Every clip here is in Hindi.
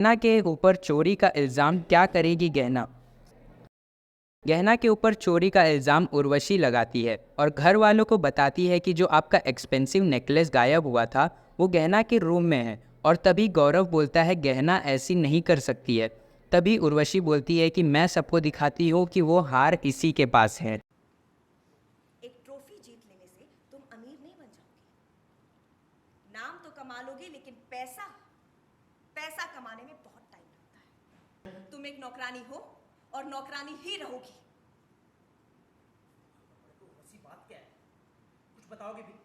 गहना के ऊपर चोरी का इल्ज़ाम क्या करेगी गहना? गहना के ऊपर चोरी का इल्ज़ाम उर्वशी लगाती है और घर वालों को बताती है कि जो आपका एक्सपेंसिव नेकलेस गायब हुआ था वो गहना के रूम में है। और तभी गौरव बोलता है गहना ऐसी नहीं कर सकती है। तभी उर्वशी बोलती है कि मैं सबको दिखाती हूँ कि वो हार इसी के पास है। एक ट्रॉफी जीत लेने से तुम अमीर नहीं बन जाओगे। नाम तो कमा लोगे, लेकिन पैसा पैसा कमाने में बहुत टाइम लगता है। तुम एक नौकरानी हो और नौकरानी ही रहोगी। ऐसी बात क्या है? कुछ बताओगे भी?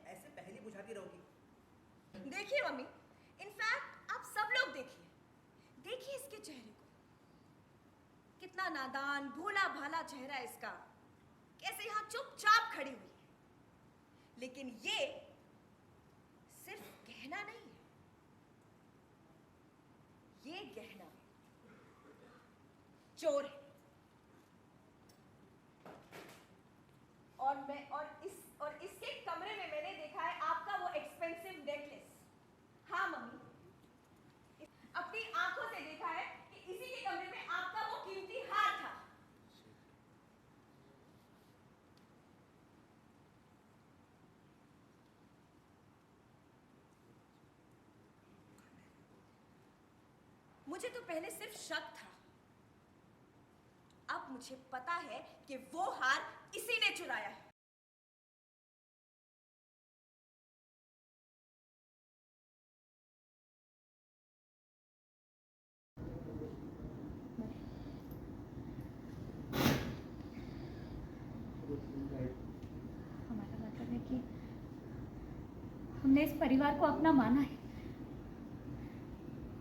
ऐसे पहले बुझाती रहोगी? देखिए मम्मी, इनफैक्ट आप सब लोग देखिए इसके चेहरे को। कितना नादान भोला भाला चेहरा है इसका। कैसे यहां चुपचाप खड़ी हुई है। लेकिन ये सिर्फ गहना नहीं है, ये गहना चोर है। और इसके कमरे में मैंने देखा है आपका वो एक्सपेंसिव नेकलेस। हाँ मम्मी, अपनी आंखों से देखा है कि इसी के कमरे में आपका वो कीमती हार था। मुझे तो पहले सिर्फ शक था, अब मुझे पता है कि वो हार इसी ने चुराया है। हमारा मतलब है कि हमने इस परिवार को अपना माना है।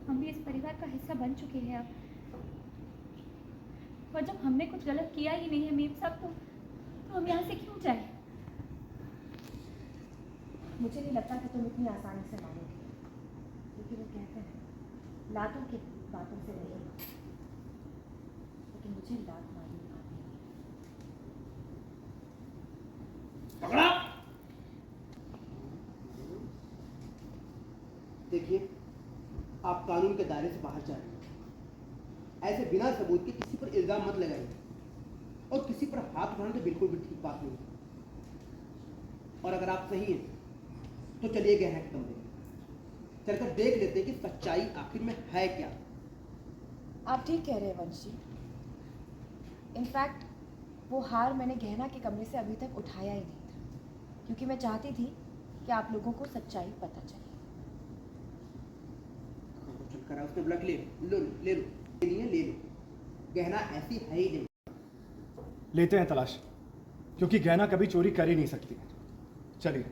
हम भी इस परिवार का हिस्सा बन चुके हैं अब। और जब हमने कुछ गलत किया ही नहीं है मीम साहब, तो हम यहाँ से क्यों जाए? मुझे नहीं लगता कि तुम इतनी आसानी से मानोगी, लेकिन वो कहते हैं लातों की बातों से नहीं, लेकिन मुझे लात मारनी आती है। पकड़ा! देखिए, आप कानून के दायरे से बाहर जा रहे हैं। ऐसे बिना सबूत के किसी पर इल्जाम मत लगाइए, और किसी पर हाथ उठाना तो बिल्कुल भी ठीक बात नहीं। और अगर आप सही हैं तो चलिए गहना के कमरे में चलकर देख लेते हैं कि सच्चाई आखिर में है क्या। आप ठीक कह रहे हैं वंश जी। इनफैक्ट वो हार मैंने गहना के कमरे से अभी तक उठाया ही नहीं था, क्योंकि मैं चाहती थी कि आप लोगों को सच्चाई पता चले। चल कर उसने बोला कि ले लो, ले लो। गहना ऐसी है ही नहीं। लेते हैं तलाश, क्योंकि गहना कभी चोरी कर ही नहीं सकती। चलिए।